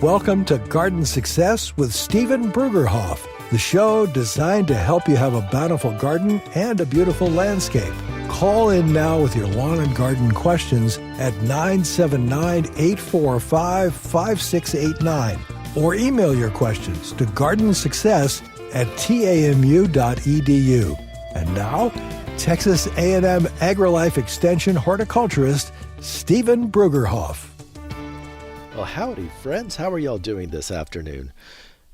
Welcome to Garden Success with Stephen Brueggerhoff, the show designed to help you have a bountiful garden and a beautiful landscape. Call in now with your lawn and garden questions at 979-845-5689 or email your questions to gardensuccess@tamu.edu. And now, Texas A&M AgriLife Extension horticulturist Stephen Brueggerhoff. Well, howdy, friends. How are y'all doing this afternoon?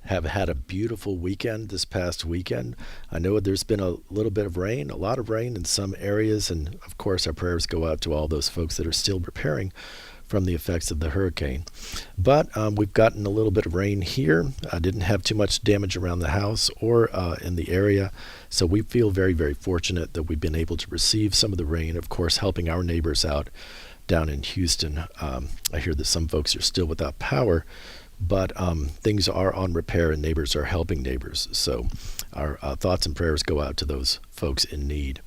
Have had a beautiful weekend this past weekend. I know there's been a little bit of rain, a lot of rain in some areas, and of course our prayers go out to all those folks that are still preparing from the effects of the hurricane. But we've gotten a little bit of rain here. I didn't have too much damage around the house or in the area, so we feel very, very fortunate that we've been able to receive some of the rain, of course helping our neighbors out down in Houston. I hear that some folks are still without power, but things are on repair and neighbors are helping neighbors. So our thoughts and prayers go out to those folks in need.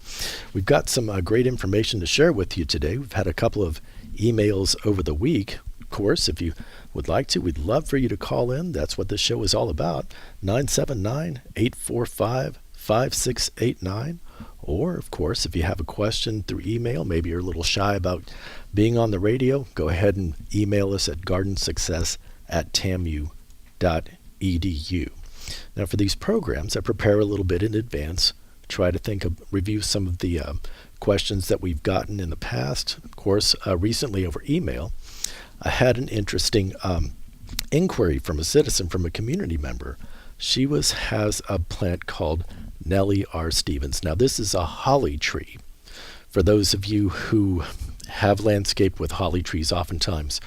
We've got some great information to share with you today. We've had a couple of emails over the week. Of course, if you would like to, we'd love for you to call in. That's what this show is all about. 979-845-5689. Or, of course, if you have a question through email, maybe you're a little shy about being on the radio, go ahead and email us at gardensuccess@tamu.edu. Now, for these programs, I prepare a little bit in advance, try to review some of the questions that we've gotten in the past. Of course, recently over email, I had an interesting inquiry from a citizen, from a community member. She has a plant called Nellie R. Stevens. Now, this is a holly tree. For those of you who have landscaped with holly trees, oftentimes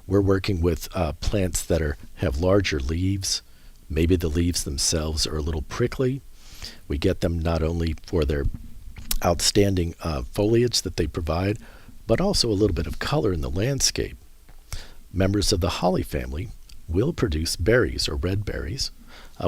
we're working with plants that have larger leaves. Maybe the leaves themselves are a little prickly. We get them not only for their outstanding foliage that they provide, but also a little bit of color in the landscape. Members of the holly family will produce berries or red berries.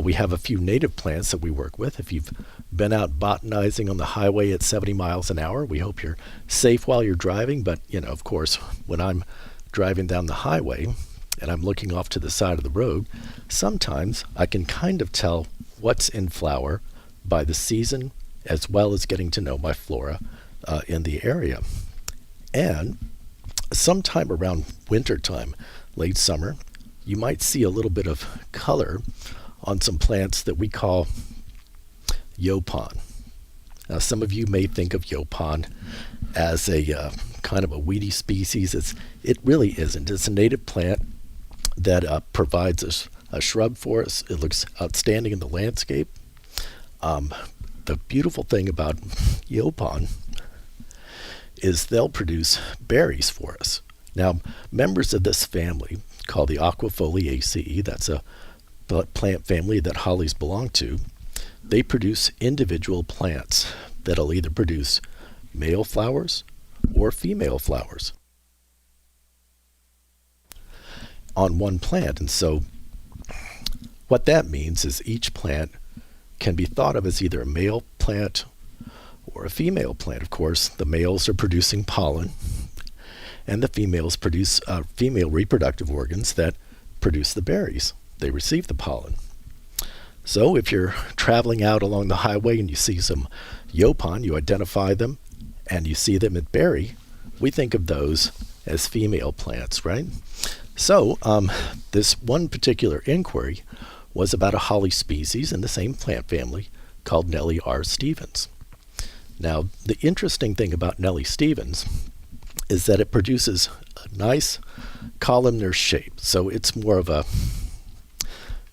We have a few native plants that we work with. If you've been out botanizing on the highway at 70 miles an hour, we hope you're safe while you're driving. But, of course, when I'm driving down the highway and I'm looking off to the side of the road, sometimes I can kind of tell what's in flower by the season, as well as getting to know my flora in the area. And sometime around wintertime, late summer, you might see a little bit of color on some plants that we call Yaupon. Now, some of you may think of Yaupon as a kind of a weedy species. It really isn't. It's a native plant that provides us a shrub for us. It looks outstanding in the landscape. The beautiful thing about Yaupon is they'll produce berries for us. Now, members of this family, called the Aquifoliaceae, that's a plant family that hollies belong to, they produce individual plants that'll either produce male flowers or female flowers on one plant. And so what that means is each plant can be thought of as either a male plant or a female plant. Of course, the males are producing pollen, and the females produce female reproductive organs that produce the berries. They receive the pollen. So if you're traveling out along the highway and you see some Yaupon, you identify them and you see them at berry, we think of those as female plants, right? So this one particular inquiry was about a holly species in the same plant family called Nellie R. Stevens. Now, the interesting thing about Nellie Stevens is that it produces a nice columnar shape. So it's more of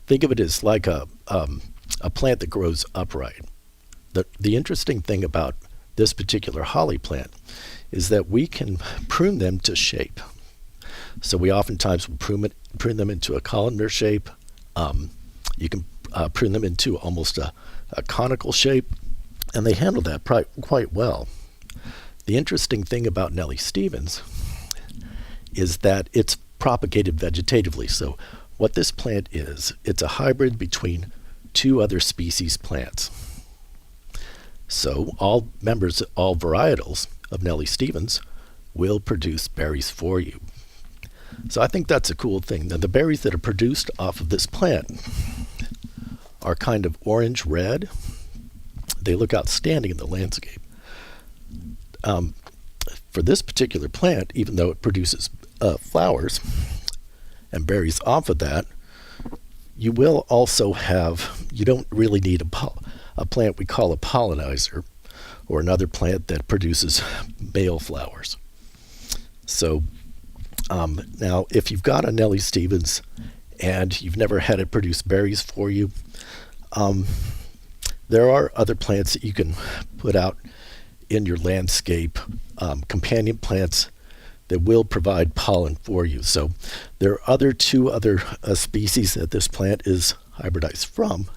think of it as like a plant that grows upright. The interesting thing about this particular holly plant is that we can prune them to shape. So we oftentimes will prune them into a columnar shape. You can prune them into almost a conical shape, and they handle that quite well. The interesting thing about Nellie Stevens is that it's propagated vegetatively. So what this plant is, it's a hybrid between two other species plants. So all varietals of Nellie Stevens will produce berries for you. So I think that's a cool thing. Now, the berries that are produced off of this plant are kind of orange-red. They look outstanding in the landscape. For this particular plant, even though it produces flowers and berries off of that, you will also have, you don't really need a plant we call a pollinizer, or another plant that produces male flowers. So now, if you've got a Nellie Stevens and you've never had it produce berries for you, there are other plants that you can put out in your landscape, companion plants that will provide pollen for you. So there are two other species that this plant is hybridized from.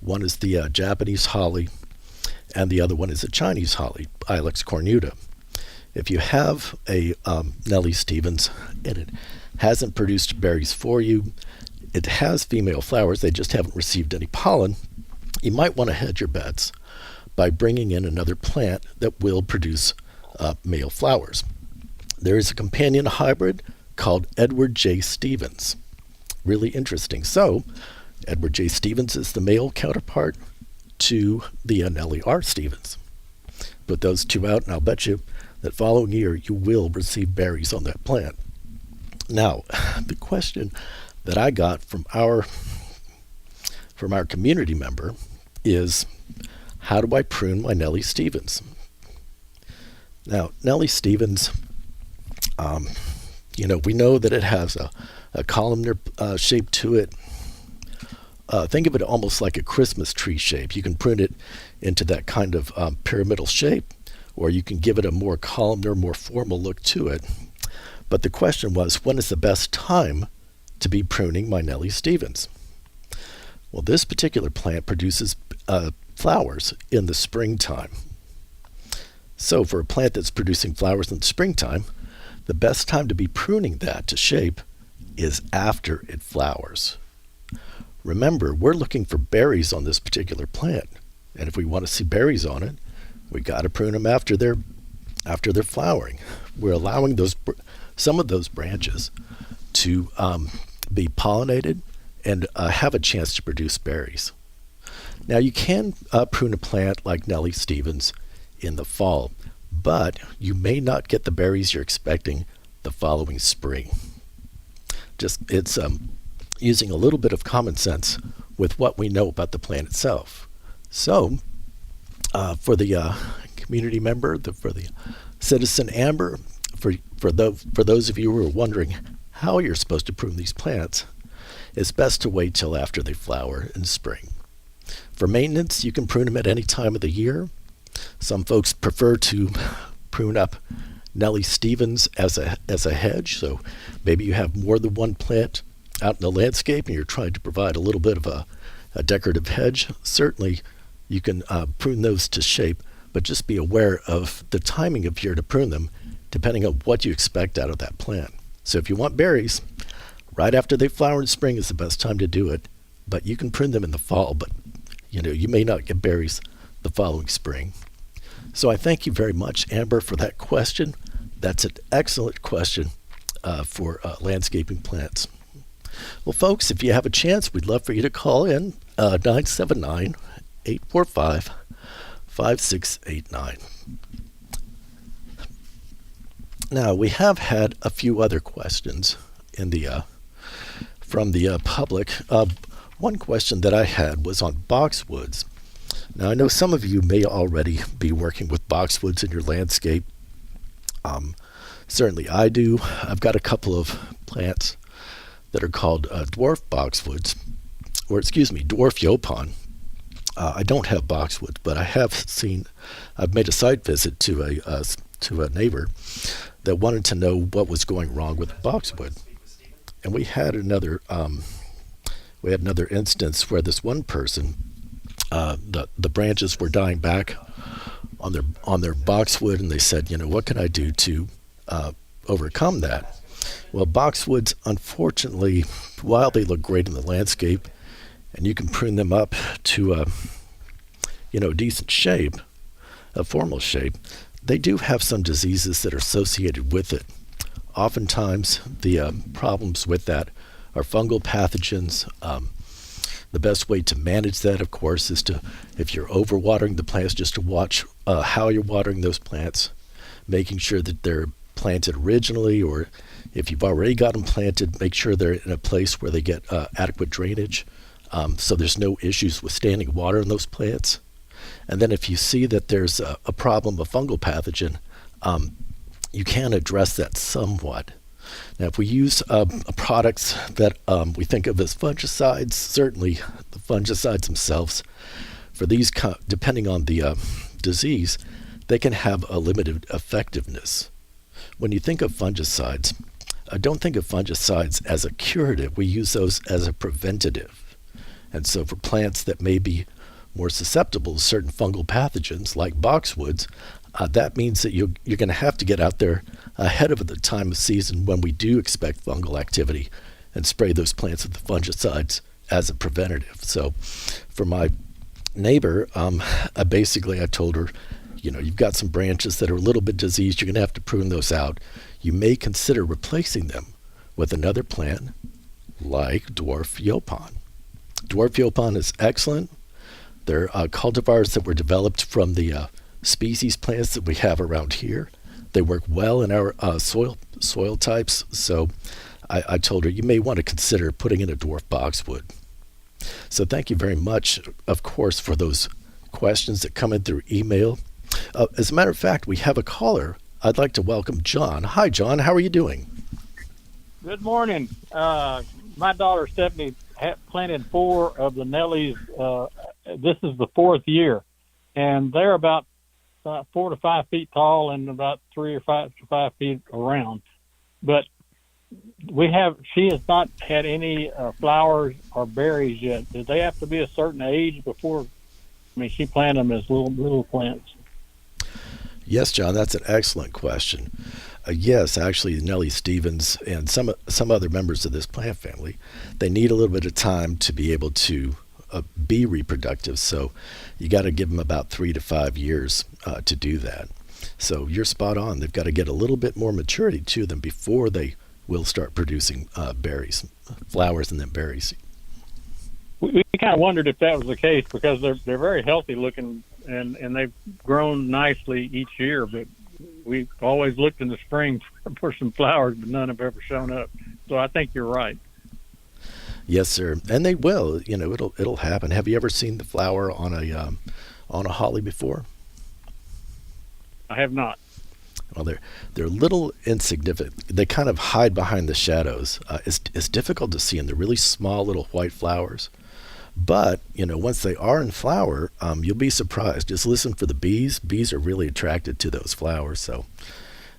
One is the Japanese holly, and the other one is a Chinese holly, Ilex cornuta. If you have a Nellie Stevens and it hasn't produced berries for you, it has female flowers, they just haven't received any pollen, you might want to hedge your bets by bringing in another plant that will produce male flowers. There is a companion hybrid called Edward J. Stevens. Really interesting. So, Edward J. Stevens is the male counterpart to the Nellie R. Stevens. Put those two out, and I'll bet you that following year you will receive berries on that plant. Now, the question that I got from our community member is, how do I prune my Nellie Stevens? Now, Nellie Stevens, we know that it has a columnar shape to it. Think of it almost like a Christmas tree shape. You can prune it into that kind of pyramidal shape, or you can give it a more columnar, more formal look to it. But the question was, when is the best time to be pruning my Nellie Stevens? Well, this particular plant produces flowers in the springtime. So for a plant that's producing flowers in the springtime, the best time to be pruning that to shape is after it flowers. Remember, we're looking for berries on this particular plant, and if we want to see berries on it, we got to prune them after they're flowering. We're allowing some of those branches to be pollinated and have a chance to produce berries. Now, you can prune a plant like Nellie Stevens in the fall, but you may not get the berries you're expecting the following spring. It's using a little bit of common sense with what we know about the plant itself. So, for the community member, for the citizen Amber, for those of you who are wondering how you're supposed to prune these plants, it's best to wait till after they flower in spring. For maintenance, you can prune them at any time of the year. Some folks prefer to prune up Nellie Stevens as a hedge, so maybe you have more than one plant out in the landscape and you're trying to provide a little bit of a decorative hedge. Certainly you can prune those to shape, but just be aware of the timing of year to prune them depending on what you expect out of that plant. So if you want berries, right after they flower in spring is the best time to do it, but you can prune them in the fall, but you may not get berries the following spring. So I thank you very much, Amber, for that question. That's an excellent question for landscaping plants. Well, folks, if you have a chance, we'd love for you to call in 979-845-5689. Now, we have had a few other questions from the public. One question that I had was on boxwoods. Now, I know some of you may already be working with boxwoods in your landscape. Certainly I do. I've got a couple of plants that are called dwarf boxwoods, dwarf Yaupon. I don't have boxwood, but I've made a site visit to a neighbor that wanted to know what was going wrong with boxwood. And we had another instance where this one person, the branches were dying back on their boxwood, and they said, what can I do to overcome that? Well, boxwoods, unfortunately, while they look great in the landscape, and you can prune them up to a decent shape, a formal shape, they do have some diseases that are associated with it. oftentimes the problems with that are fungal pathogens. The best way to manage that, of course, is to, if you're overwatering the plants, just to watch how you're watering those plants, making sure that they're planted originally, or if you've already got them planted, make sure they're in a place where they get adequate drainage, so there's no issues with standing water in those plants. And then if you see that there's a problem of fungal pathogen, you can address that somewhat. Now, if we use products that we think of as fungicides, certainly the fungicides themselves, for these, depending on the disease, they can have a limited effectiveness. When you think of fungicides, don't think of fungicides as a curative. We use those as a preventative. And so for plants that may be more susceptible to certain fungal pathogens like boxwoods, that means that you're going to have to get out there ahead of the time of season when we do expect fungal activity and spray those plants with the fungicides as a preventative. So for my neighbor, I told her, you've got some branches that are a little bit diseased. You're going to have to prune those out. You may consider replacing them with another plant like dwarf Yaupon. Dwarf Yaupon is excellent. They're cultivars that were developed from the species plants that we have around here. They work well in our soil types. So I told her you may want to consider putting in a dwarf boxwood. So thank you very much, of course, for those questions that come in through email. As a matter of fact, we have a caller. I'd like to welcome John. Hi, John. How are you doing? Good morning. My daughter Stephanie planted 4 of the Nellies. This is the 4th year, and they're about 4 to 5 feet tall and about 3 or 5 feet around. But she has not had any flowers or berries yet. Do they have to be a certain age before? She planted them as little plants. Yes, John, that's an excellent question. Yes, actually, Nellie Stevens and some other members of this plant family, they need a little bit of time to be able to be reproductive. So you got to give them about 3 to 5 years to do that. So you're spot on. They've got to get a little bit more maturity to them before they will start producing berries, flowers, and then berries. We kind of wondered if that was the case because they're very healthy looking and they've grown nicely each year. But we've always looked in the spring for some flowers, but none have ever shown up. So I think you're right. Yes, sir, and they will. It'll happen. Have you ever seen the flower on a holly before? I have not. Well, they're little insignificant. They kind of hide behind the shadows. It's difficult to see, and they're really small little white flowers. But once they are in flower, you'll be surprised. Just listen for the bees. Bees are really attracted to those flowers, so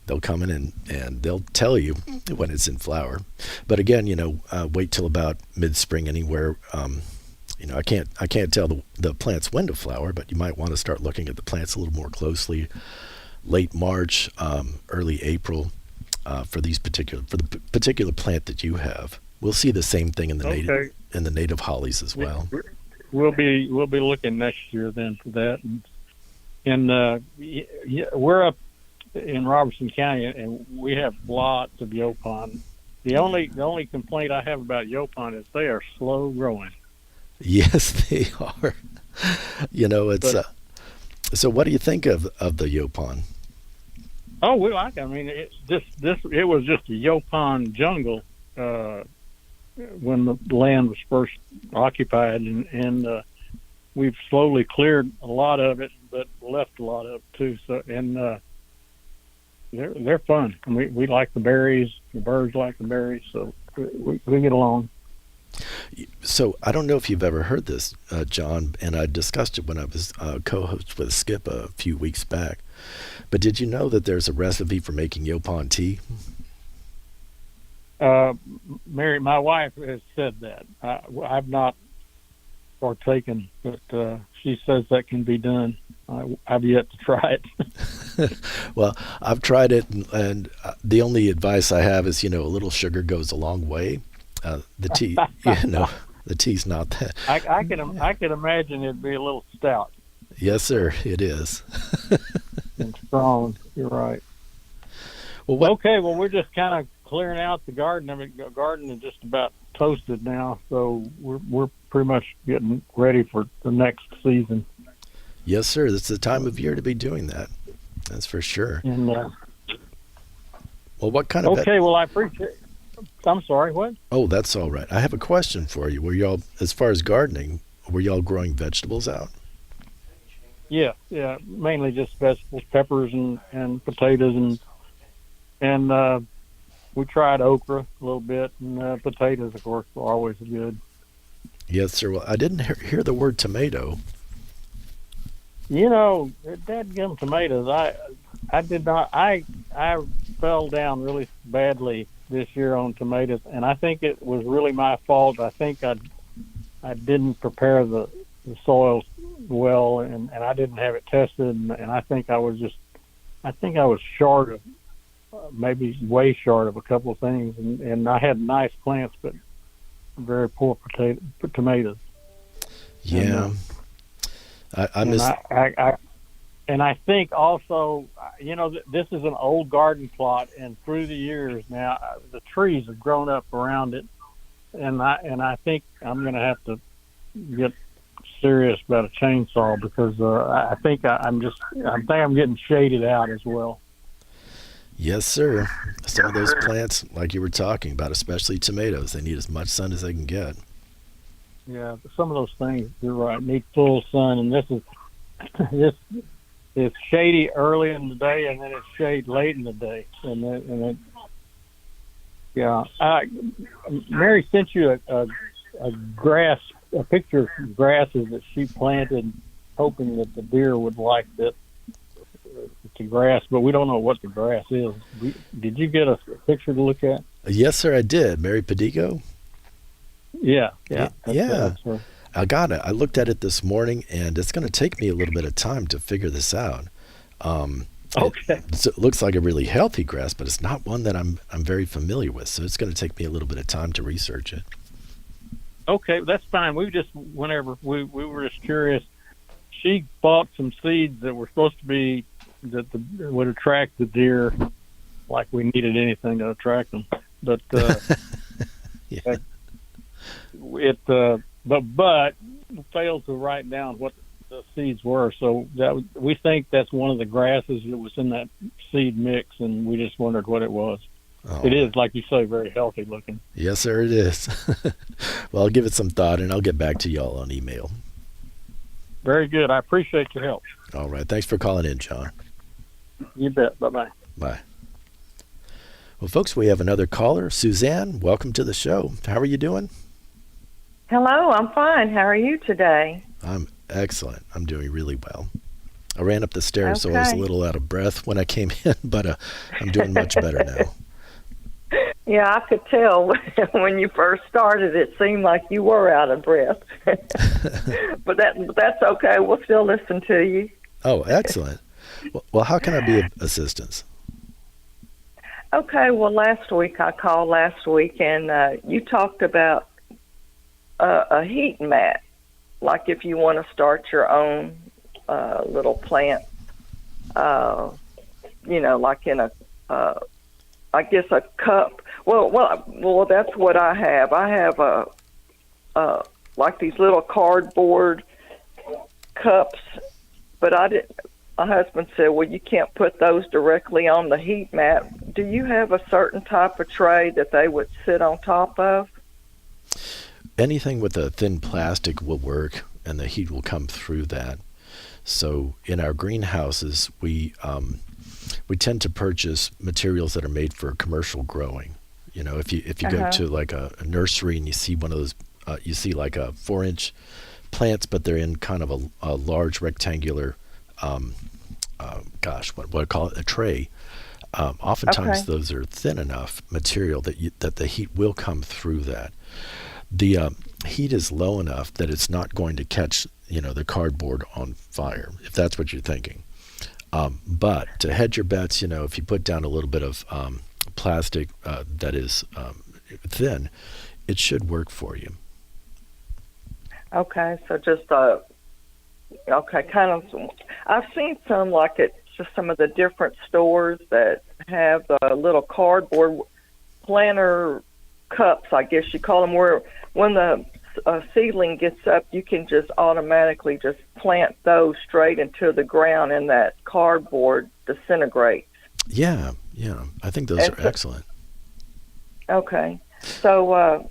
they'll come in and they'll tell you when it's in flower. But again, wait till about mid-spring anywhere. I can't tell the plants when to flower, but you might want to start looking at the plants a little more closely. Late March, early April, for the particular plant that you have. We'll see the same thing in the native hollies as well. We'll be looking next year then for that. And we're up in Robertson County, and we have lots of Yaupon. The only complaint I have about Yaupon is they are slow growing. Yes, they are. So what do you think of the Yaupon? Oh, we like it. It was just a Yaupon jungle when the land was first occupied, and we've slowly cleared a lot of it, but left a lot of it too. So they're fun. We like the berries. The birds like the berries, so we get along. So I don't know if you've ever heard this, John, and I discussed it when I was co-host with Skip a few weeks back. But did you know that there's a recipe for making Yaupon tea? Mary, my wife, has said that. I've not partaken, but she says that can be done. I've yet to try it. Well, I've tried it, and the only advice I have is, a little sugar goes a long way. The tea, the tea's not that. I can imagine it'd be a little stout. Yes, sir, it is. And strong. You're right. Well, Okay, well, we're just kind of clearing out the garden. I mean, the garden is just about toasted now, so we're pretty much getting ready for the next season. yes, sir. It's the time of year to be doing that. That's for sure. And Well, what kind of okay, well, I appreciate. I'm sorry, what? Oh, that's all right. I have a question for you. Were y'all, as far as gardening, were y'all growing vegetables out? Yeah, mainly just vegetables, peppers and potatoes and we tried okra a little bit and potatoes, of course, are always good. Yes, sir. Well, I didn't hear the word tomato. You know, dadgum tomatoes. I did not. I fell down really badly this year on tomatoes, and I think it was really my fault. I think I didn't prepare the soil well, and I didn't have it tested, and I think I was short of maybe way short of a couple of things, and I had nice plants, but very poor tomatoes. Yeah, I And miss. I think also, this is an old garden plot, and through the years now, the trees have grown up around it, and I think I'm going to have to get serious about a chainsaw because I think I'm getting shaded out as well. Yes, sir. Some of those plants, like you were talking about, especially tomatoes, they need as much sun as they can get. Yeah, some of those things, you're right, need full sun, and this it's shady early in the day, and then it's shade late in the day, yeah. Mary sent you a picture of grasses that she planted, hoping that the deer would like it. The grass, but we don't know what the grass is. Did you get a picture to look at? Yes, sir, I did. Mary Pedigo? Yeah. Yeah. I got it. I looked at it this morning, and it's going to take me a little bit of time to figure this out. Okay. It looks like a really healthy grass, but it's not one that I'm very familiar with, so it's going to take me a little bit of time to research it. Okay, that's fine. We were just curious. She bought some seeds that were supposed to be that would attract the deer, like we needed anything to attract them. But Yeah. but failed to write down what the seeds were. So we think that's one of the grasses that was in that seed mix, and we just wondered what it was. Oh. It is, like you say, very healthy looking. Yes, sir, it is. Well, I'll give it some thought, and I'll get back to y'all on email. Very good. I appreciate your help. All right. Thanks for calling in, John. You bet. Bye-bye. Bye. Well, folks, we have another caller. Suzanne, welcome to the show. How are you doing? Hello, I'm fine. How are you today? I'm excellent. I'm doing really well. I ran up the stairs, so I was a little out of breath when I came in, but I'm doing much better now. Yeah, I could tell when you first started. It seemed like you were out of breath, but that's okay. We'll still listen to you. Oh, excellent. Well, how can I be of assistance? Okay. Well, I called last week, and you talked about a heat mat, like if you want to start your own little plant, like in I guess a cup. Well, that's what I have. I have like these little cardboard cups, but my husband said, well, you can't put those directly on the heat mat. Do you have a certain type of tray that they would sit on top of? Anything with a thin plastic will work, and the heat will come through that. So in our greenhouses, we tend to purchase materials that are made for commercial growing. You know, if you go to like a nursery and you see one of those, you see like a 4-inch plants, but they're in kind of a large rectangular, what do I call it, a tray. Oftentimes those are thin enough material that the heat will come through that. The heat is low enough that it's not going to catch, the cardboard on fire, if that's what you're thinking. But to hedge your bets, if you put down a little bit of plastic that is thin, it should work for you. Okay, so just kind of. I've seen some like at just some of the different stores that have the little cardboard planter cups, I guess you call them, where when the seedling gets up, you can just automatically just plant those straight into the ground, and that cardboard disintegrates. Yeah. I think those are excellent. Okay. So,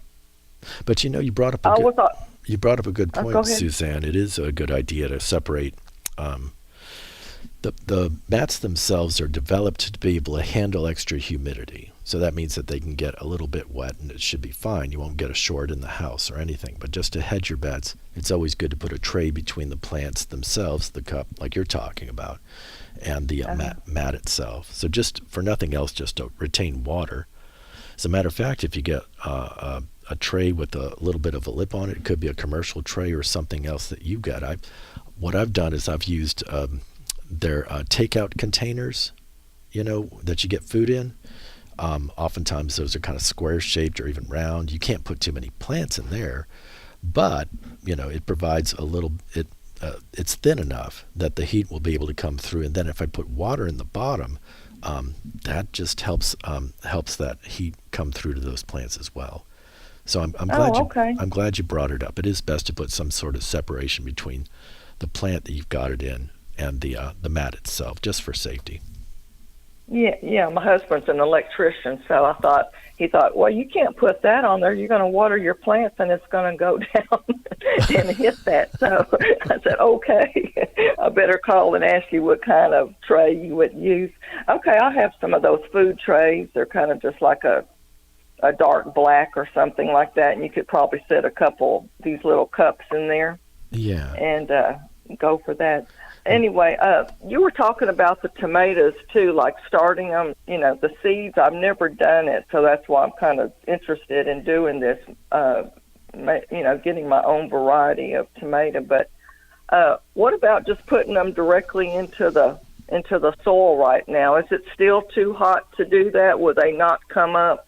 but you brought up a good point, Suzanne. It is a good idea to separate. The mats themselves are developed to be able to handle extra humidity. So that means that they can get a little bit wet and it should be fine. You won't get a short in the house or anything. But just to hedge your beds, it's always good to put a tray between the plants themselves, the cup like you're talking about, and the mat itself. So just for nothing else, just to retain water. As a matter of fact, if you get a tray with a little bit of a lip on it, it could be a commercial tray or something else that you get. What I've done is I've used their takeout containers, that you get food in. Oftentimes those are kind of square shaped or even round. You can't put too many plants in there, but it provides a little. It's thin enough that the heat will be able to come through. And then if I put water in the bottom, that just helps that heat come through to those plants as well. So I'm glad you brought it up. It is best to put some sort of separation between the plant that you've got it in and the mat itself, just for safety. Yeah. My husband's an electrician, so he thought, well, you can't put that on there. You're going to water your plants, and it's going to go down and hit that. So I said, okay, I better call and ask you what kind of tray you would use. Okay, I have some of those food trays. They're kind of just like a dark black or something like that, and you could probably set a couple these little cups in there. Yeah. And go for that. Anyway, you were talking about the tomatoes too, like starting them, the seeds. I've never done it, so that's why I'm kind of interested in doing this, getting my own variety of tomato. But what about just putting them directly into the soil right now? Is it still too hot to do that? Will they not come up?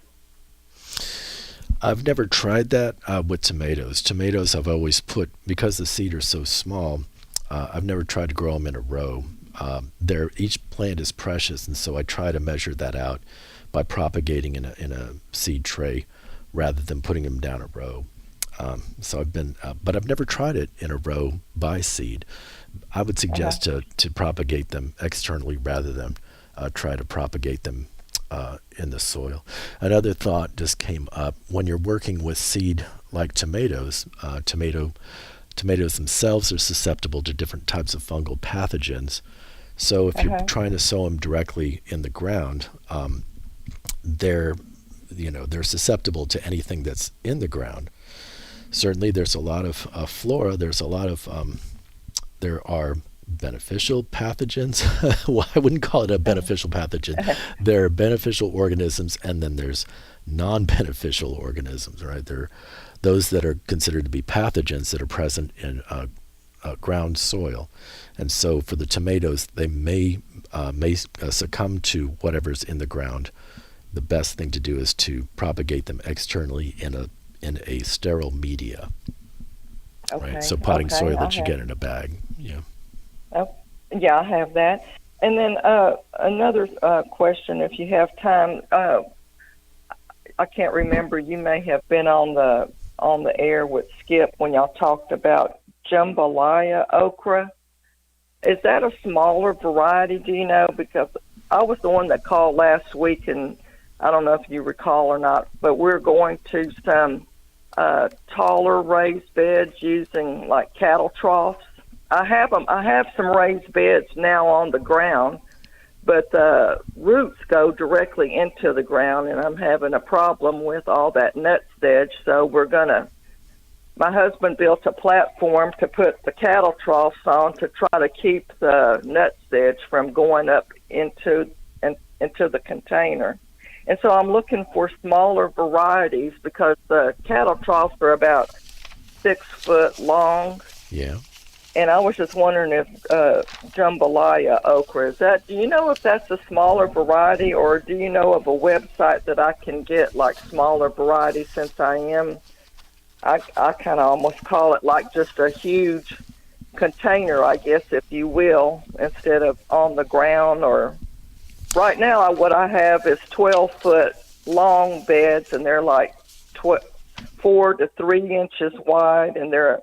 I've never tried that with tomatoes. Tomatoes I've always put, because the seeds are so small, I've never tried to grow them in a row. Each plant is precious, and so I try to measure that out by propagating in a seed tray rather than putting them down a row. But I've never tried it in a row by seed. I would suggest to propagate them externally rather than try to propagate them in the soil. Another thought just came up. When you're working with seed like tomatoes, tomatoes themselves are susceptible to different types of fungal pathogens. So if you're trying to sow them directly in the ground, they're susceptible to anything that's in the ground. Certainly there's a lot of flora. There's a lot of there are beneficial pathogens. Well, I wouldn't call it a beneficial pathogen. There are beneficial organisms, and then there's non-beneficial organisms, right? There are those that are considered to be pathogens that are present in ground soil. And so for the tomatoes, they may succumb to whatever's in the ground. The best thing to do is to propagate them externally in a sterile media. Okay. Right? So potting soil that you get in a bag. Yeah. Oh, yeah, I have that. And then another question, if you have time. I can't remember. You may have been on the air with Skip when y'all talked about jambalaya okra. Is that a smaller variety? Do you know? Because I was the one that called last week, and I don't know if you recall or not, but we're going to some taller raised beds using like cattle troughs. I have some raised beds now on the ground, but the roots go directly into the ground, and I'm having a problem with all that nut sedge. So my husband built a platform to put the cattle troughs on to try to keep the nut sedge from going up into the container. And so I'm looking for smaller varieties because the cattle troughs are about 6 foot long. Yeah. And I was just wondering if jambalaya okra, do you know if that's a smaller variety, or do you know of a website that I can get like smaller varieties, since I kind of almost call it like just a huge container, I guess, if you will, instead of on the ground or right now, what I have is 12-foot long beds, and they're like 4 to 3 inches wide, and they're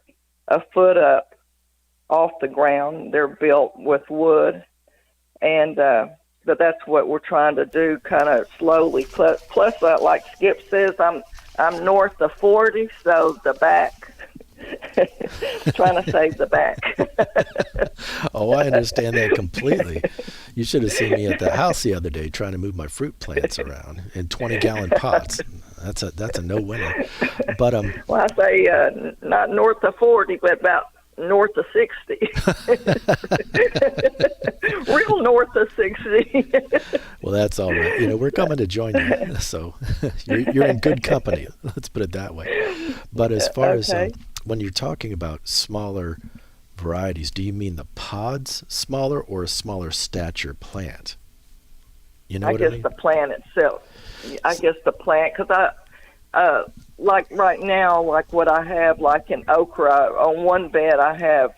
a foot up off the ground. They're built with wood, and but that's what we're trying to do, kind of slowly. Plus, like Skip says, I'm north of 40, so the back. Trying to save the back. Oh, I understand that completely. You should have seen me at the house the other day trying to move my fruit plants around in 20-gallon pots. That's a no-winner. But well, I say not north of 40, but about north of 60. Real north of 60. Well, that's all right. We're coming to join you, so you're in good company. Let's put it that way. But as far as when you're talking about smaller varieties, do you mean the pods smaller or a smaller stature plant? You know what I mean? The plant itself. I guess the plant, because like right now, like what I have, like in okra, on one bed I have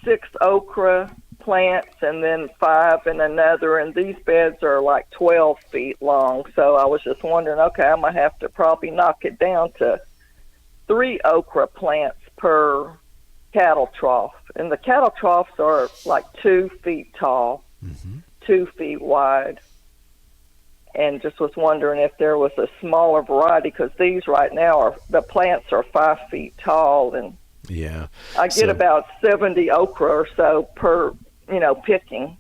6 okra plants and then 5 in another, and these beds are like 12 feet long. So I was just wondering, okay, I'm going to have to probably knock it down to 3 okra plants per cattle trough. And the cattle troughs are like 2 feet tall, 2 feet wide. And just was wondering if there was a smaller variety, because these right now the plants are 5 feet tall, and yeah, I get about 70 okra or so per picking.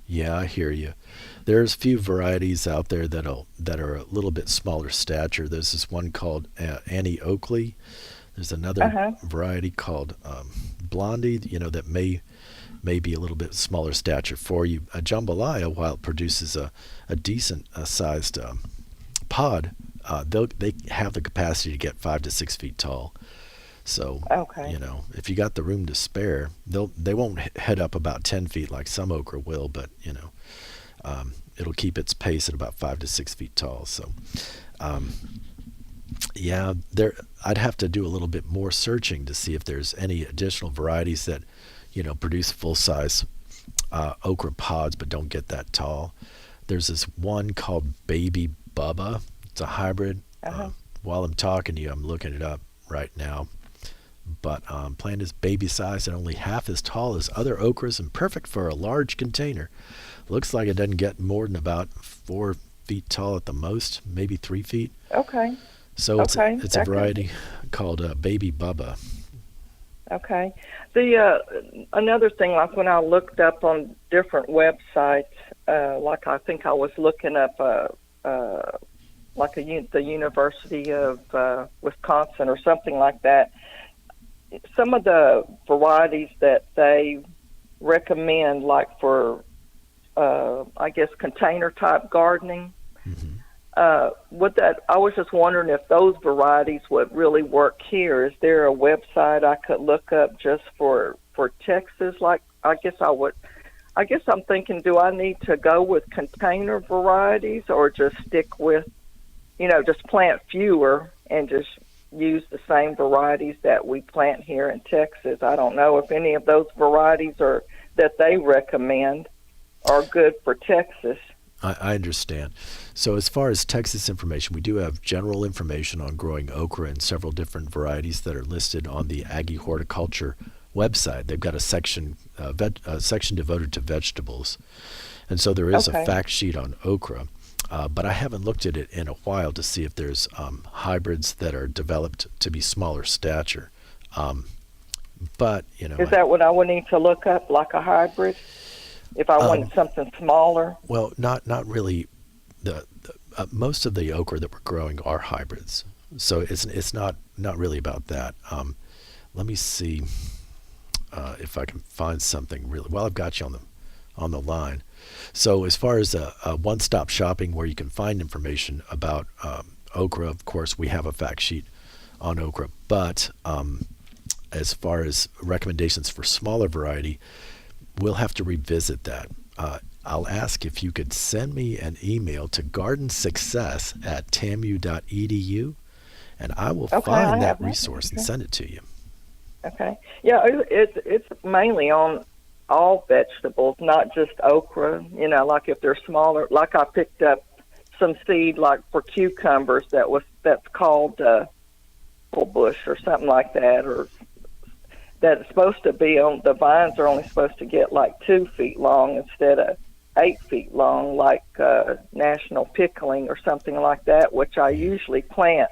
Yeah, I hear you. There's few varieties out there that are a little bit smaller stature. There's this one called Annie Oakley. There's another variety called Blondie, that may be a little bit smaller stature for you. A jambalaya, while it produces a decent sized pod, they have the capacity to get 5 to 6 feet tall. So, if you got the room to spare, they won't head up about 10 feet like some okra will, but it'll keep its pace at about 5 to 6 feet tall. So, I'd have to do a little bit more searching to see if there's any additional varieties that produce full-size okra pods but don't get that tall. There's this one called Baby Bubba. It's a hybrid. While I'm talking to you, I'm looking it up right now. But plant is baby size and only half as tall as other okras and perfect for a large container. Looks like it doesn't get more than about 4 feet tall at the most, maybe 3 feet. Okay. So it's a variety called Baby Bubba. Okay. The another thing, like when I looked up on different websites, like I think I was looking up the University of Wisconsin or something like that. Some of the varieties that they recommend, like for I guess container type gardening. I was just wondering if those varieties would really work here. Is there a website I could look up just for Texas? Like, I guess I'm thinking, do I need to go with container varieties or just stick with, just plant fewer and just use the same varieties that we plant here in Texas? I don't know if any of those varieties that they recommend are good for Texas. I understand. So as far as Texas information, we do have general information on growing okra and several different varieties that are listed on the Aggie Horticulture website. They've got a section devoted to vegetables. And so there is a fact sheet on okra. But I haven't looked at it in a while to see if there's hybrids that are developed to be smaller stature. But, Is that what I would need to look up, like a hybrid? If I wanted something smaller? Well, not really. The most of the okra that we're growing are hybrids, so it's not really about that. Let me see if I can find something really. Well, I've got you on the line. So as far as a one-stop shopping where you can find information about okra, of course, we have a fact sheet on okra. But as far as recommendations for smaller variety, we'll have to revisit that. I'll ask if you could send me an email to gardensuccess@tamu.edu, and I will find that resource and send it to you. Okay. Yeah, it's mainly on all vegetables, not just okra. Like if they're smaller, like I picked up some seed like for cucumbers that's called bush or something like that, or that's supposed to be on the vines are only supposed to get like 2 feet long instead of 8 feet long, like national pickling or something like that, which I usually plant.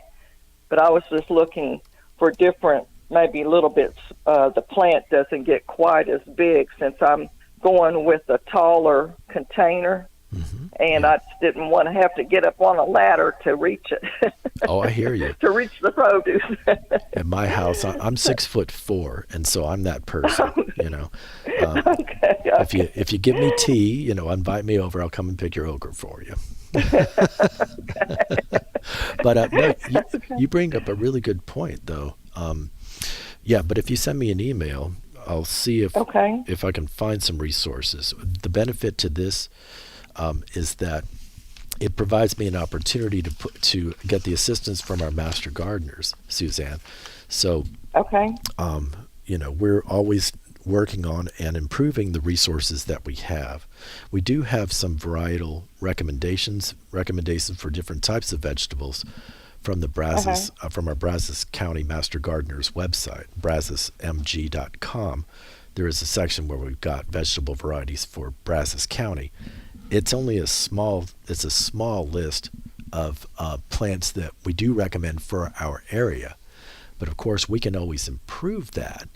But I was just looking for different, maybe little bits. The plant doesn't get quite as big since I'm going with a taller container. And I just didn't want to have to get up on a ladder to reach it. Oh, I hear you. To reach the produce. At my house, I'm 6'4", and so I'm that person. Okay. If you give me tea, invite me over. I'll come and pick your okra for you. But no, you bring up a really good point, though. But if you send me an email, I'll see if I can find some resources. The benefit to this is that it provides me an opportunity to get the assistance from our master gardeners, Suzanne. So, we're always working on and improving the resources that we have. We do have some varietal recommendations for different types of vegetables from the Brazos, from our Brazos County Master Gardeners website, brazosmg.com. There is a section where we've got vegetable varieties for Brazos County. It's only a small list of plants that we do recommend for our area, but of course we can always improve that.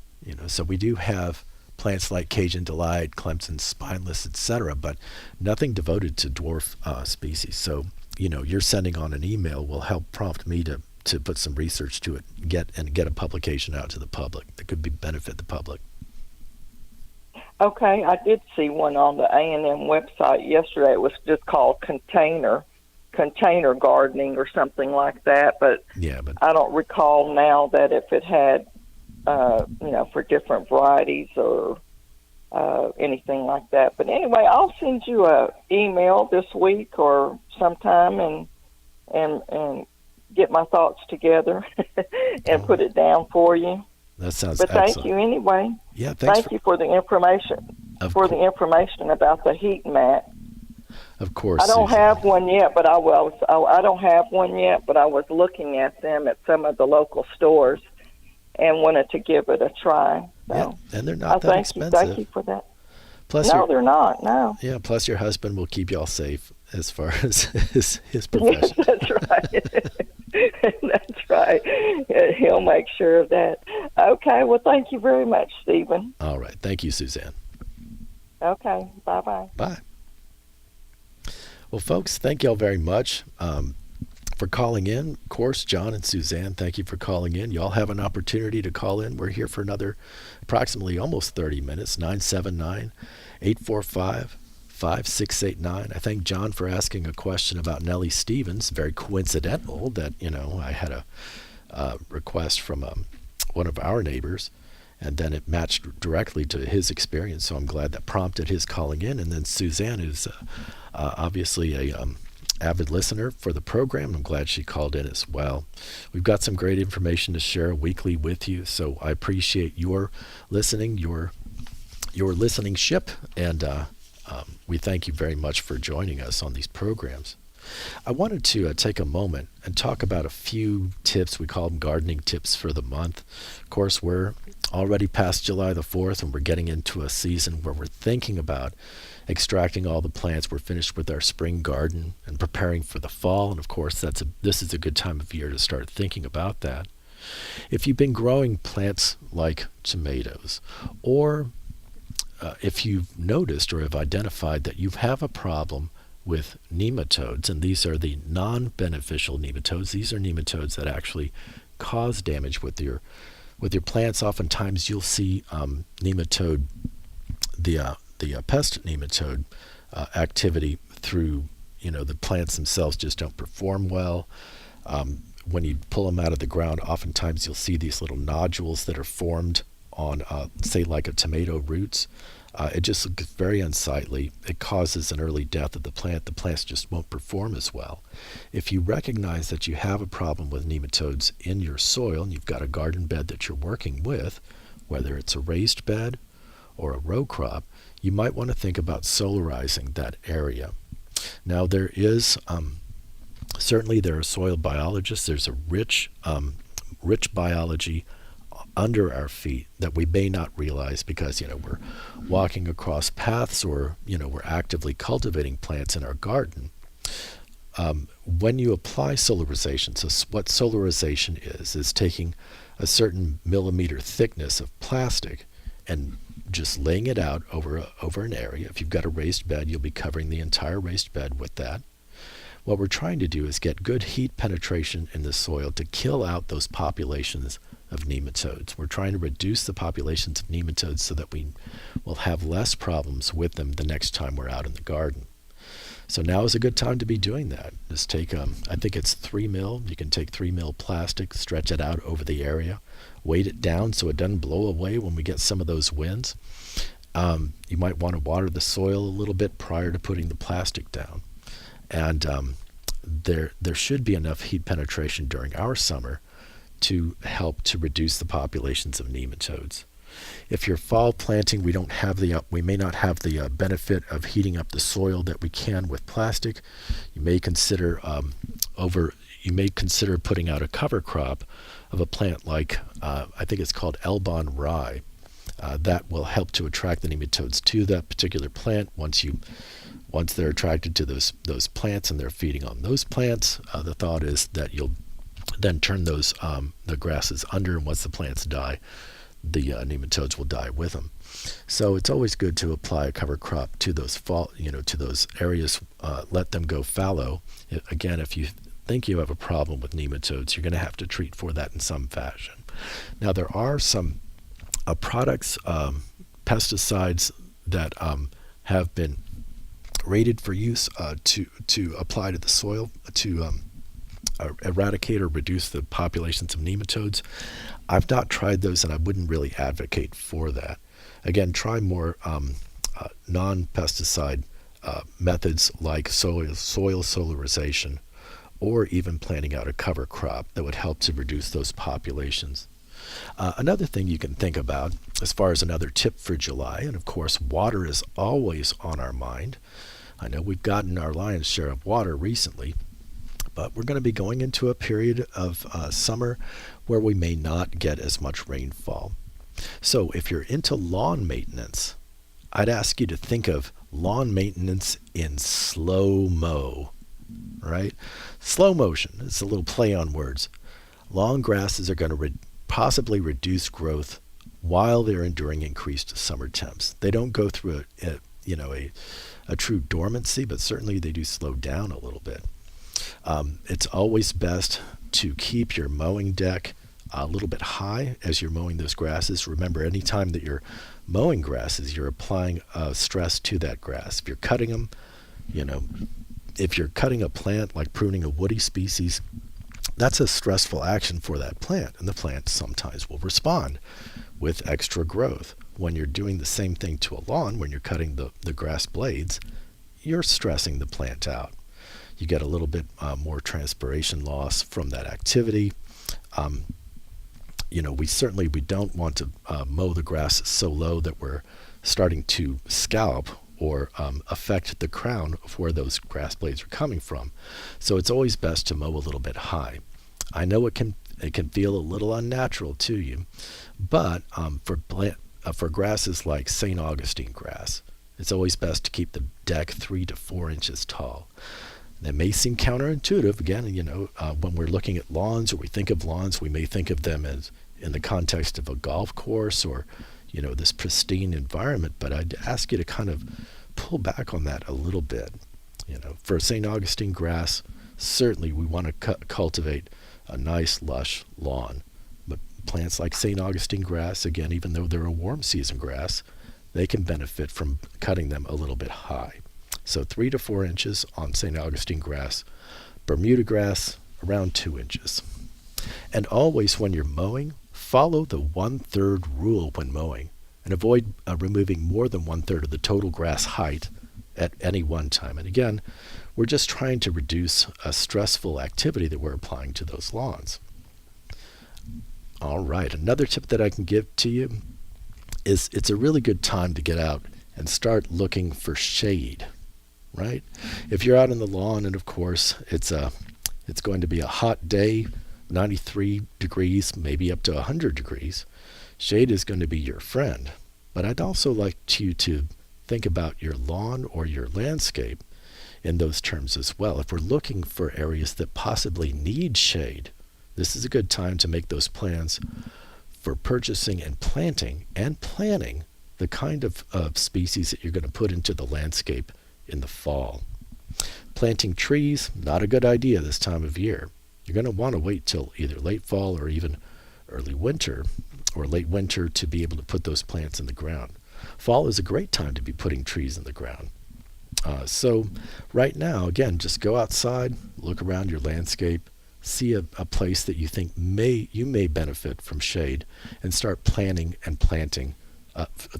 So we do have plants like Cajun Delight, Clemson Spineless, etc., but nothing devoted to dwarf species. So you're sending on an email will help prompt me to put some research to it, get a publication out to the public that could benefit the public. Okay, I did see one on the A&M website yesterday. It was just called container gardening or something like that. But I don't recall now that if it had, for different varieties or anything like that. But anyway, I'll send you a email this week or sometime and get my thoughts together and put it down for you. That sounds But excellent. Thank you anyway. Yeah, thank you for the information. The information about the heat mat. Of course. I don't Susan. have one yet, but I don't have one yet, but I was looking at them at some of the local stores and wanted to give it a try. So yeah, and they're not that expensive. Thank you for that. Plus they're not. No. Yeah, plus your husband will keep y'all safe as far as his profession. Yes, that's right. That's right. He'll make sure of that. Okay. Well, thank you very much, Stephen. All right. Thank you, Suzanne. Okay. Bye-bye. Bye. Well, folks, thank y'all very much for calling in. Of course, John and Suzanne, thank you for calling in. Y'all have an opportunity to call in. We're here for another approximately almost 30 minutes, 979-845-5689. I thank John for asking a question about Nellie Stevens. Very coincidental that, I had a request from one of our neighbors, and then it matched directly to his experience, so I'm glad that prompted his calling in. And then Suzanne is obviously a avid listener for the program. I'm glad she called in as well. We've got some great information to share weekly with you, so I appreciate your listening, your listening-ship, and we thank you very much for joining us on these programs. I wanted to take a moment and talk about a few tips. We call them gardening tips for the month. Of course, we're already past July the 4th, and we're getting into a season where we're thinking about extracting all the plants. We're finished with our spring garden and preparing for the fall, and of course this is a good time of year to start thinking about that. If you've been growing plants like tomatoes, or if you've noticed or have identified that you have a problem with nematodes, and these are the non-beneficial nematodes. These are nematodes that actually cause damage with your plants. Oftentimes you'll see nematode, the pest nematode activity through, the plants themselves just don't perform well. When you pull them out of the ground, oftentimes you'll see these little nodules that are formed on, say, like a tomato roots. It just looks very unsightly. It causes an early death of the plant. The plants just won't perform as well. If you recognize that you have a problem with nematodes in your soil, and you've got a garden bed that you're working with, whether it's a raised bed or a row crop, you might want to think about solarizing that area. Now there is certainly there are soil biologists. There's a rich biology under our feet that we may not realize because we're walking across paths or we're actively cultivating plants in our garden. When you apply solarization, so what solarization is taking a certain millimeter thickness of plastic and just laying it out over an area. If you've got a raised bed, you'll be covering the entire raised bed with that. What we're trying to do is get good heat penetration in the soil to kill out those populations of nematodes. We're trying to reduce the populations of nematodes so that we will have less problems with them the next time we're out in the garden. So now is a good time to be doing that. Just take, I think it's 3 mil. You can take 3 mil plastic, stretch it out over the area, weight it down so it doesn't blow away when we get some of those winds. You might want to water the soil a little bit prior to putting the plastic down. And there should be enough heat penetration during our summer to help to reduce the populations of nematodes. If you're fall planting, we may not have the benefit of heating up the soil that we can with plastic. You may consider putting out a cover crop of a plant like I think it's called Yaupon rye. That will help to attract the nematodes to that particular plant. Once they're attracted to those plants and they're feeding on those plants, the thought is that you'll then turn those the grasses under, and once the plants die, the nematodes will die with them. So it's always good to apply a cover crop to those to those areas. Let them go fallow. Again, if you think you have a problem with nematodes, you're going to have to treat for that in some fashion. Now there are some products, pesticides that have been rated for use to apply to the soil to eradicate or reduce the populations of nematodes. I've not tried those, and I wouldn't really advocate for that. Again, try more non-pesticide methods like soil solarization, or even planting out a cover crop that would help to reduce those populations. Another thing you can think about as far as another tip for July, and of course water is always on our mind. I know we've gotten our lion's share of water recently, but we're going to be going into a period of summer where we may not get as much rainfall. So if you're into lawn maintenance, I'd ask you to think of lawn maintenance in slow-mo, right? Slow motion, it's a little play on words. Long grasses are going to possibly reduce growth while they're enduring increased summer temps. They don't go through a true dormancy, but certainly they do slow down a little bit. It's always best to keep your mowing deck a little bit high as you're mowing those grasses. Remember, anytime that you're mowing grasses, you're applying stress to that grass. If you're cutting them, if you're cutting a plant like pruning a woody species, that's a stressful action for that plant, and the plant sometimes will respond with extra growth. When you're doing the same thing to a lawn, when you're cutting the grass blades, you're stressing the plant out. You get a little bit more transpiration loss from that activity. We don't want to mow the grass so low that we're starting to scalp or affect the crown of where those grass blades are coming from. So it's always best to mow a little bit high. I know it can feel a little unnatural to you, but for grasses like St. Augustine grass, it's always best to keep the deck 3 to 4 inches tall. That may seem counterintuitive. Again, when we're looking at lawns or we think of lawns, we may think of them as in the context of a golf course or, this pristine environment. But I'd ask you to kind of pull back on that a little bit. For St. Augustine grass, certainly we want to cultivate a nice, lush lawn. But plants like St. Augustine grass, again, even though they're a warm season grass, they can benefit from cutting them a little bit high. So 3 to 4 inches on St. Augustine grass. Bermuda grass, around 2 inches. And always when you're mowing, follow the 1/3 rule when mowing, and avoid removing more than 1/3 of the total grass height at any one time. And again, we're just trying to reduce a stressful activity that we're applying to those lawns. All right, another tip that I can give to you is it's a really good time to get out and start looking for shade, right? If you're out on the lawn, and of course it's going to be a hot day, 93 degrees, maybe up to 100 degrees, shade is going to be your friend. But I'd also like you to think about your lawn or your landscape in those terms as well. If we're looking for areas that possibly need shade, this is a good time to make those plans for purchasing and planting and planning the kind of species that you're going to put into the landscape in the fall. Planting trees, not a good idea this time of year. You're going to want to wait till either late fall or even early winter or late winter to be able to put those plants in the ground. Fall is a great time to be putting trees in the ground. So right now, again, just go outside, look around your landscape, see a place that you think you may benefit from shade, and start planning and planting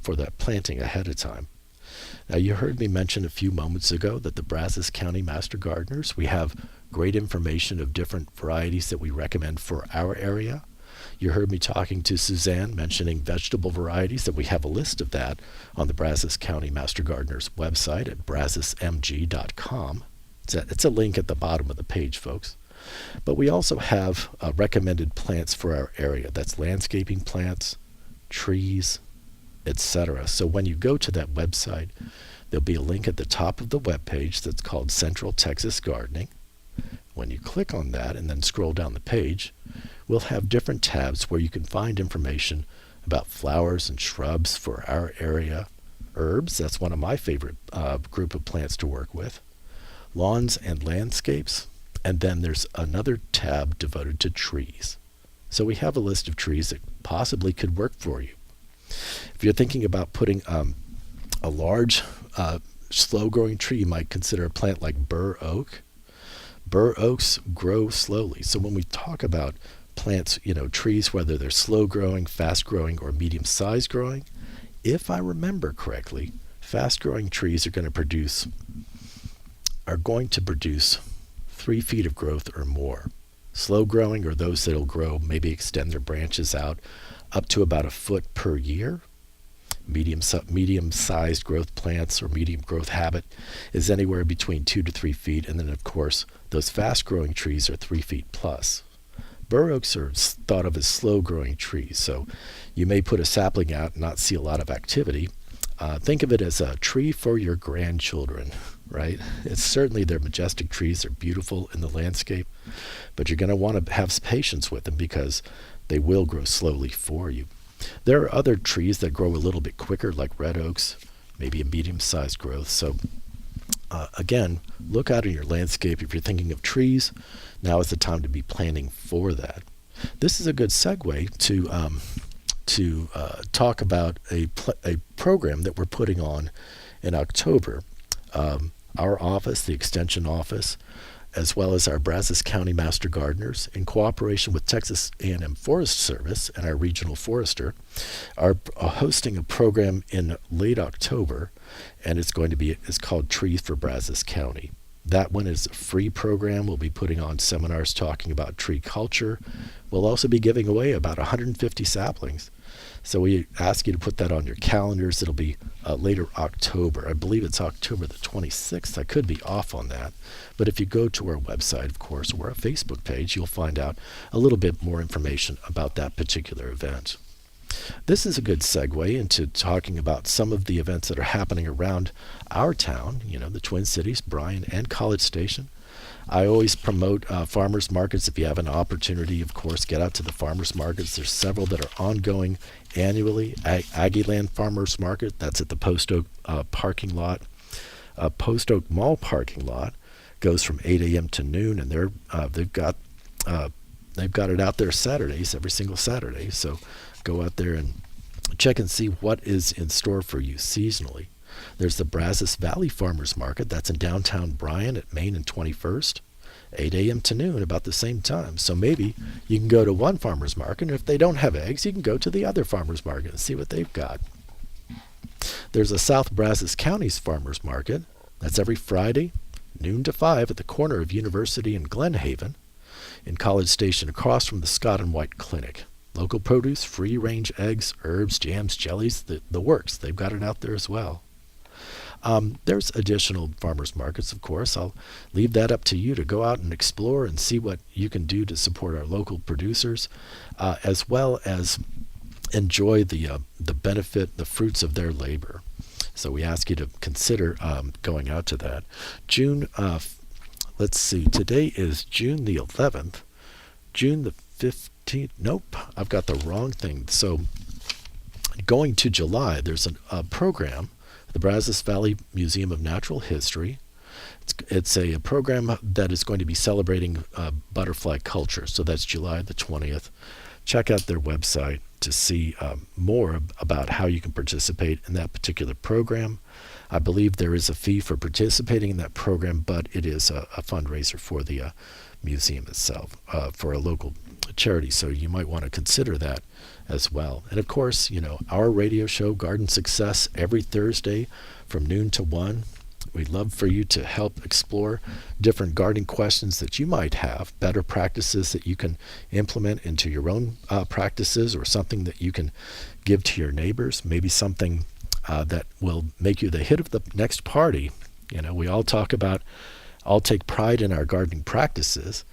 for that planting ahead of time. Now, you heard me mention a few moments ago that the Brazos County Master Gardeners, we have great information of different varieties that we recommend for our area. You heard me talking to Suzanne mentioning vegetable varieties, that we have a list of that on the Brazos County Master Gardeners website at brazosmg.com. It's a link at the bottom of the page, folks. But we also have recommended plants for our area. That's landscaping plants, trees, etc. So when you go to that website, there'll be a link at the top of the web page that's called Central Texas Gardening. When you click on that and then scroll down the page, we'll have different tabs where you can find information about flowers and shrubs for our area, herbs, that's one of my favorite group of plants to work with, lawns and landscapes, and then there's another tab devoted to trees. So we have a list of trees that possibly could work for you. If you're thinking about putting a large, slow-growing tree, you might consider a plant like bur oak. Bur oaks grow slowly. So when we talk about plants, trees, whether they're slow-growing, fast-growing, or medium-sized growing, if I remember correctly, fast-growing trees are going to produce 3 feet of growth or more. Slow-growing are those that'll grow, maybe extend their branches out up to about 1 foot per year. Medium-sized growth plants or medium growth habit is anywhere between 2 to 3 feet, and then of course those fast-growing trees are 3 feet plus. Bur oaks are thought of as slow-growing trees, so you may put a sapling out and not see a lot of activity. Think of it as a tree for your grandchildren, right? It's certainly, they're majestic trees, they're beautiful in the landscape, but you're going to want to have patience with them because they will grow slowly for you. There are other trees that grow a little bit quicker, like red oaks, maybe a medium-sized growth. So again, look out in your landscape. If you're thinking of trees, now is the time to be planning for that. This is a good segue to talk about a program that we're putting on in October. Our office, the Extension Office, as well as our Brazos County Master Gardeners, in cooperation with Texas A&M Forest Service and our regional forester, are hosting a program in late October, and it's called Trees for Brazos County. That one is a free program. We'll be putting on seminars talking about tree culture. We'll also be giving away about 150 saplings. So we ask you to put that on your calendars. It'll be later October. I believe it's October the 26th. I could be off on that. But if you go to our website, of course, or our Facebook page, you'll find out a little bit more information about that particular event. This is a good segue into talking about some of the events that are happening around our town, the Twin Cities, Bryan, and College Station. I always promote farmers markets. If you have an opportunity, of course, get out to the farmers markets. There's several that are ongoing annually. Aggieland Farmers Market, that's at the Post Oak parking lot. Post Oak Mall parking lot goes from 8 a.m. to noon, and they've got it out there Saturdays, every single Saturday. So go out there and check and see what is in store for you seasonally. There's the Brazos Valley Farmers Market. That's in downtown Bryan at Main and 21st, 8 a.m. to noon, about the same time. So maybe you can go to one farmer's market, and if they don't have eggs, you can go to the other farmer's market and see what they've got. There's a South Brazos County's Farmers Market. That's every Friday, noon to 5, at the corner of University and Glen Haven in College Station, across from the Scott and White Clinic. Local produce, free-range eggs, herbs, jams, jellies, the works. They've got it out there as well. There's additional farmers markets, of course. I'll leave that up to you to go out and explore and see what you can do to support our local producers, as well as enjoy the benefit, the fruits of their labor. So we ask you to consider going out to that. June, let's see, today is June the 11th. June the 15th, nope, I've got the wrong thing. So going to July, there's a program, the Brazos Valley Museum of Natural History. It's a program that is going to be celebrating butterfly culture. So that's July the 20th. Check out their website to see more about how you can participate in that particular program. I believe there is a fee for participating in that program, but it is a fundraiser for the museum itself, for a local charity. So you might want to consider that as well. And of course, our radio show, Garden Success, every Thursday from noon to 1. We'd love for you to help explore different gardening questions that you might have, better practices that you can implement into your own practices, or something that you can give to your neighbors, maybe something that will make you the hit of the next party. We all take pride in our gardening practices,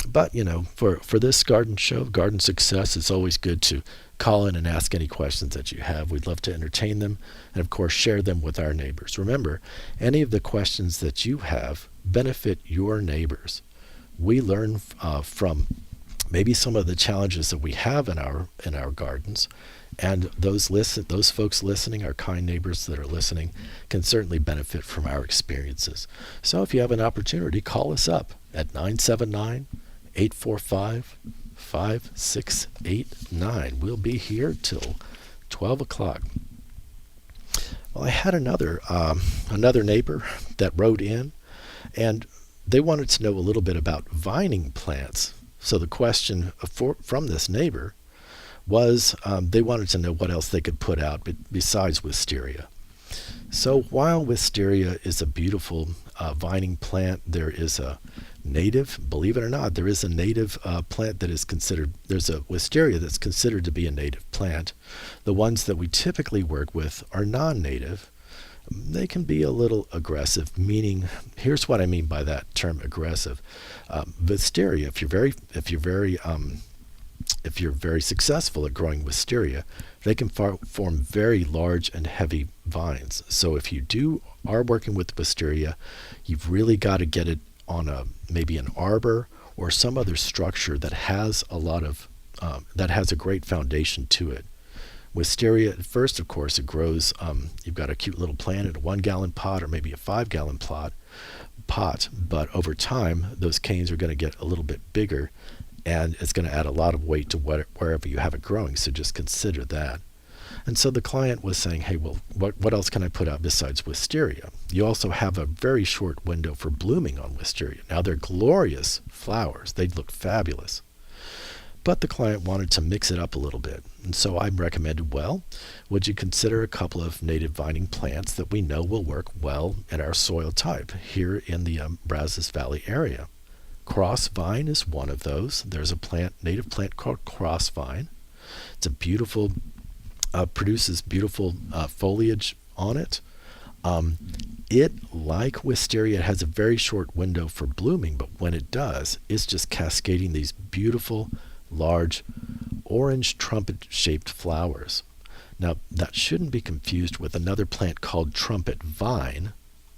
but for this garden show, Garden Success, it's always good to call in and ask any questions that you have. We'd love to entertain them and, of course, share them with our neighbors. Remember, any of the questions that you have benefit your neighbors. We learn from maybe some of the challenges that we have in our gardens, and those folks listening, our kind neighbors that are listening, can certainly benefit from our experiences. So if you have an opportunity, call us up at 979-845-5689. We'll be here till 12 o'clock. Well, I had another neighbor that wrote in, and they wanted to know a little bit about vining plants. So the question from this neighbor was they wanted to know what else they could put out besides wisteria. So while wisteria is a beautiful vining plant, there is a native, believe it or not, there is a native plant that is considered, there's a wisteria that's considered to be a native plant. The ones that we typically work with are non-native. They can be a little aggressive, meaning, here's what I mean by that term, aggressive. Wisteria, if you're very successful at growing wisteria, they can form very large and heavy vines. So if you are working with wisteria, you've really got to get it on maybe an arbor or some other structure that has a great foundation to it. Wisteria, at first, of course, it grows. You've got a cute little plant in a 1-gallon pot or maybe a 5-gallon pot, but over time, those canes are going to get a little bit bigger, and it's going to add a lot of weight to wherever you have it growing. So just consider that. And so the client was saying, hey, well, what else can I put out besides wisteria? You also have a very short window for blooming on wisteria. Now, they're glorious flowers. They look fabulous. But the client wanted to mix it up a little bit. And so I recommended, well, would you consider a couple of native vining plants that we know will work well in our soil type here in the Brazos Valley area? Cross vine is one of those. There's a native plant called cross vine. It's a beautiful, produces beautiful foliage on it. It, like wisteria, has a very short window for blooming, but when it does, it's just cascading these beautiful, large, orange trumpet-shaped flowers. Now, that shouldn't be confused with another plant called trumpet vine,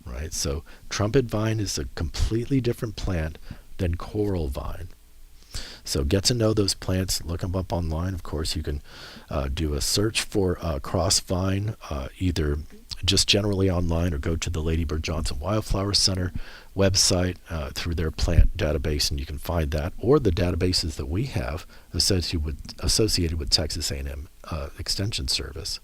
right? So trumpet vine is a completely different plant than coral vine. So get to know those plants, look them up online. Of course, you can do a search for cross vine, either just generally online or go to the Lady Bird Johnson Wildflower Center website through their plant database, and you can find that, or the databases that we have associated with Texas A&M Extension Service.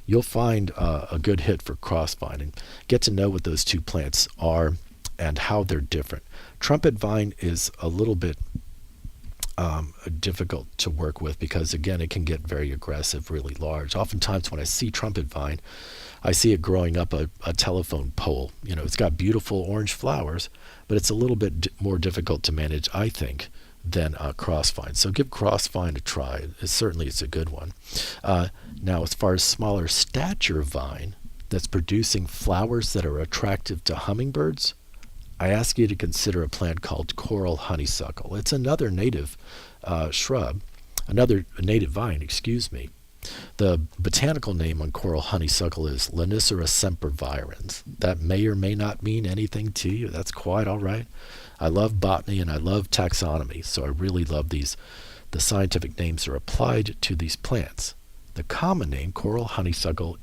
You'll find a good hit for cross vine and get to know what those two plants are and how they're different. Trumpet vine is a little bit difficult to work with because, again, it can get very aggressive, really large. Oftentimes when I see trumpet vine, I see it growing up a telephone pole. It's got beautiful orange flowers, but it's a little bit more difficult to manage, I think, than crossvine. So give crossvine a try. It's a good one. Now, as far as smaller stature vine that's producing flowers that are attractive to hummingbirds, I ask you to consider a plant called coral honeysuckle. It's another native shrub, another native vine, excuse me. The botanical name on coral honeysuckle is Lonicera sempervirens. That may or may not mean anything to you. That's quite all right. I love botany and I love taxonomy, so I really love these. The scientific names are applied to these plants. The common name, coral honeysuckle,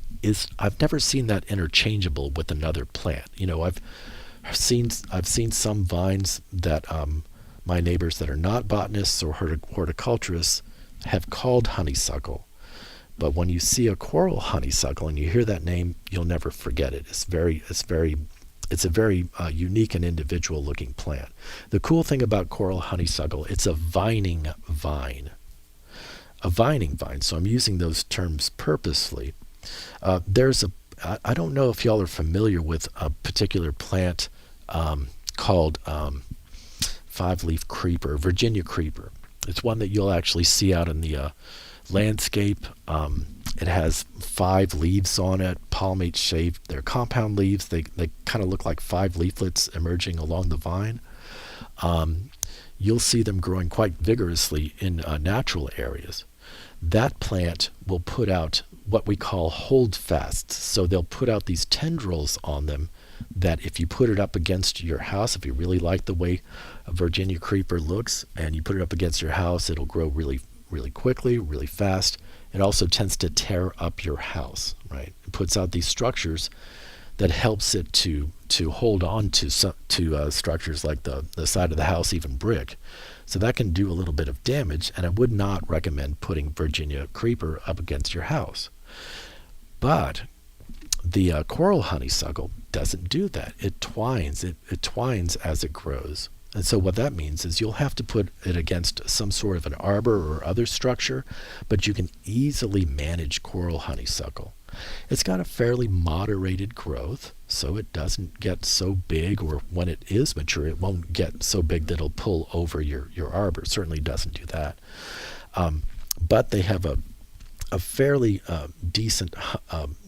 I've never seen that interchangeable with another plant. I've seen some vines that my neighbors that are not botanists or horticulturists have called honeysuckle. But when you see a coral honeysuckle and you hear that name, you'll never forget it. It's a very unique and individual looking plant. The cool thing about coral honeysuckle, it's a vining vine. A vining vine. So I'm using those terms purposely. I don't know if y'all are familiar with a particular plant called five-leaf creeper, Virginia creeper. It's one that you'll actually see out in the landscape. It has 5 leaves on it, palmate shaped. They're compound leaves. They kind of look like 5 leaflets emerging along the vine. You'll see them growing quite vigorously in natural areas. That plant will put out what we call holdfasts. So they'll put out these tendrils on them that if you put it up against your house, if you really like the way a Virginia creeper looks, and you put it up against your house, it'll grow really quickly, really fast. It also tends to tear up your house, right? It puts out these structures that helps it to hold on to structures like the side of the house, even brick. So that can do a little bit of damage, and I would not recommend putting Virginia creeper up against your house. But the coral honeysuckle doesn't do that. It twines. It twines as it grows. And so what that means is you'll have to put it against some sort of an arbor or other structure, but you can easily manage coral honeysuckle. It's got a fairly moderated growth, so it doesn't get so big, or when it is mature, it won't get so big that it'll pull over your arbor. It certainly doesn't do that. But they have a fairly decent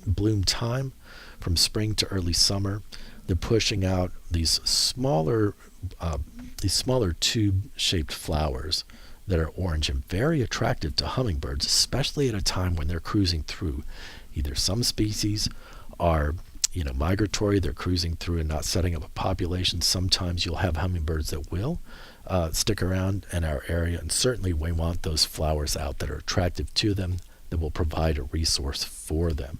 bloom time from spring to early summer. They're pushing out these smaller tube-shaped flowers that are orange and very attractive to hummingbirds, especially at a time when they're cruising through. Either some species are migratory, they're cruising through and not setting up a population. Sometimes you'll have hummingbirds that will stick around in our area, and certainly we want those flowers out that are attractive to them, that will provide a resource for them.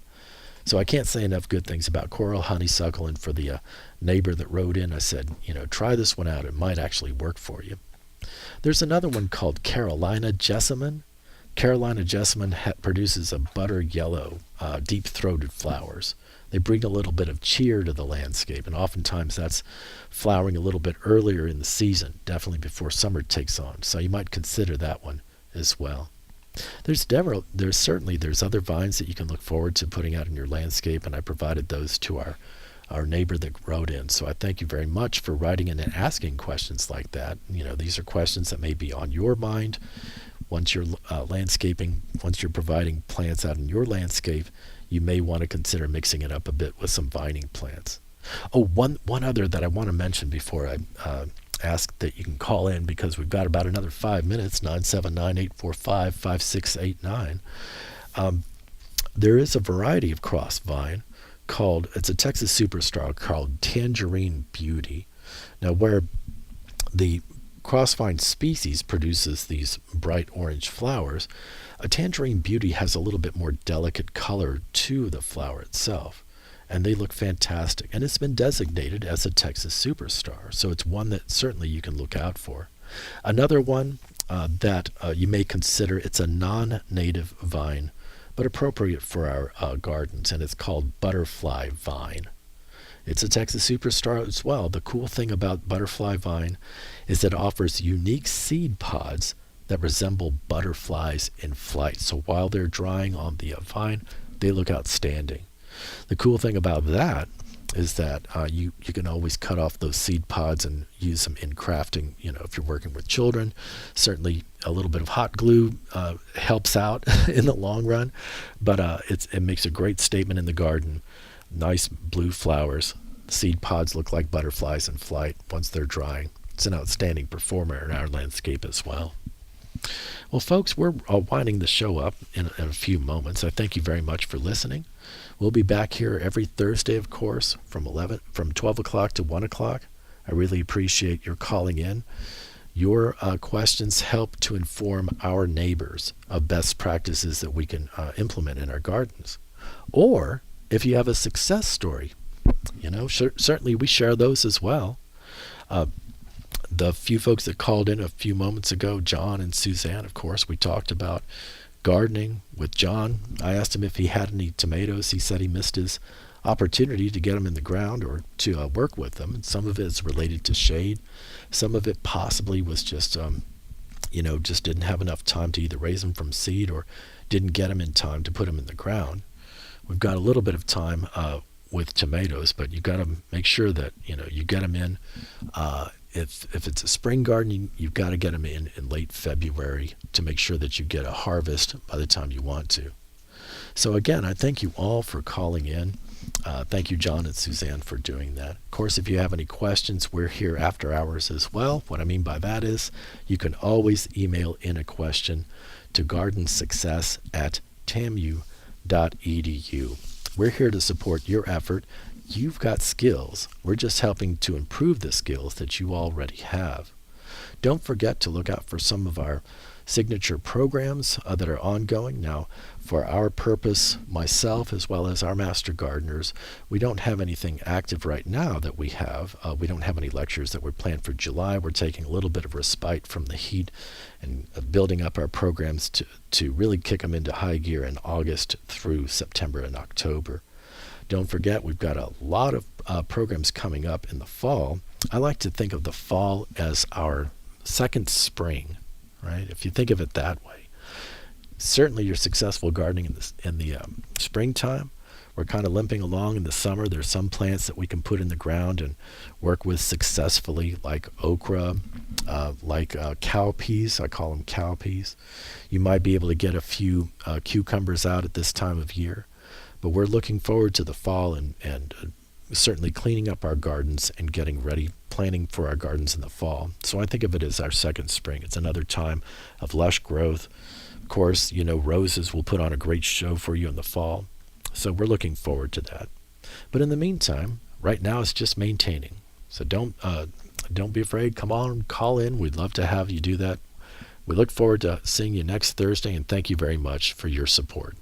So I can't say enough good things about coral honeysuckle, and for the neighbor that wrote in, I said, try this one out. It might actually work for you. There's another one called Carolina jessamine. Carolina jessamine produces a butter yellow, deep-throated flowers. They bring a little bit of cheer to the landscape, and oftentimes that's flowering a little bit earlier in the season, definitely before summer takes on. So you might consider that one as well. There's other vines that you can look forward to putting out in your landscape, and I provided those to our neighbor that wrote in. So I thank you very much for writing in and asking questions like that. These are questions that may be on your mind. Once you're landscaping, once you're providing plants out in your landscape, you may want to consider mixing it up a bit with some vining plants. Oh, one other that I want to mention before I ask that you can call in, because we've got about another 5 minutes, 979-845-5689. There is a variety of cross vine it's a Texas superstar called Tangerine Beauty. Now, where the crossvine species produces these bright orange flowers, a Tangerine Beauty has a little bit more delicate color to the flower itself, and they look fantastic. And it's been designated as a Texas superstar, so it's one that certainly you can look out for. Another one that you may consider, it's a non-native vine, but appropriate for our gardens, and it's called butterfly vine. It's a Texas superstar as well. The cool thing about butterfly vine is that it offers unique seed pods that resemble butterflies in flight. So while they're drying on the vine, they look outstanding. The cool thing about that is that you can always cut off those seed pods and use them in crafting. If you're working with children, certainly a little bit of hot glue helps out in the long run, but it makes a great statement in the garden. Nice blue flowers. Seed pods look like butterflies in flight once they're drying. It's an outstanding performer in our landscape as well. Well, folks, we're winding the show up in a few moments. I thank you very much for listening. We'll be back here every Thursday, of course, from 12 o'clock to 1 o'clock. I really appreciate your calling in. Your questions help to inform our neighbors of best practices that we can implement in our gardens. Or if you have a success story, certainly we share those as well. The few folks that called in a few moments ago, John and Suzanne, of course, we talked about gardening with John. I asked him if he had any tomatoes. He said he missed his opportunity to get them in the ground or to work with them. And some of it is related to shade. Some of it possibly was just, just didn't have enough time to either raise them from seed or didn't get them in time to put them in the ground. We've got a little bit of time with tomatoes, but you got to make sure that, you get them in. If it's a spring garden, you've got to get them in late February to make sure that you get a harvest by the time you want to. So again, I thank you all for calling in. Thank you, John and Suzanne, for doing that. Of course, if you have any questions, we're here after hours as well. What I mean by that is you can always email in a question to gardensuccess@tamu.edu. We're here to support your effort. You've got skills. We're just helping to improve the skills that you already have. Don't forget to look out for some of our signature programs that are ongoing. Now, for our purpose, myself as well as our master gardeners, we don't have anything active right now that we have. We don't have any lectures that were planned for July. We're taking a little bit of respite from the heat and building up our programs to really kick them into high gear in August through September and October. Don't forget, we've got a lot of programs coming up in the fall. I like to think of the fall as our second spring, right? If you think of it that way. Certainly you're successful gardening in the springtime. We're kind of limping along in the summer. There's some plants that we can put in the ground and work with successfully, like okra, like cowpeas. I call them cowpeas. You might be able to get a few cucumbers out at this time of year. But we're looking forward to the fall and certainly cleaning up our gardens and getting ready, planning for our gardens in the fall. So I think of it as our second spring. It's another time of lush growth. Of course, roses will put on a great show for you in the fall. So we're looking forward to that. But in the meantime, right now it's just maintaining. So don't be afraid. Come on, call in. We'd love to have you do that. We look forward to seeing you next Thursday, and thank you very much for your support.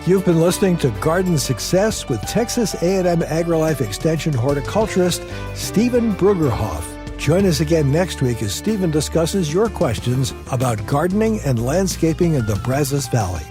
You've been listening to Garden Success with Texas A&M AgriLife Extension horticulturist Stephen Brueggerhoff. Join us again next week as Stephen discusses your questions about gardening and landscaping in the Brazos Valley.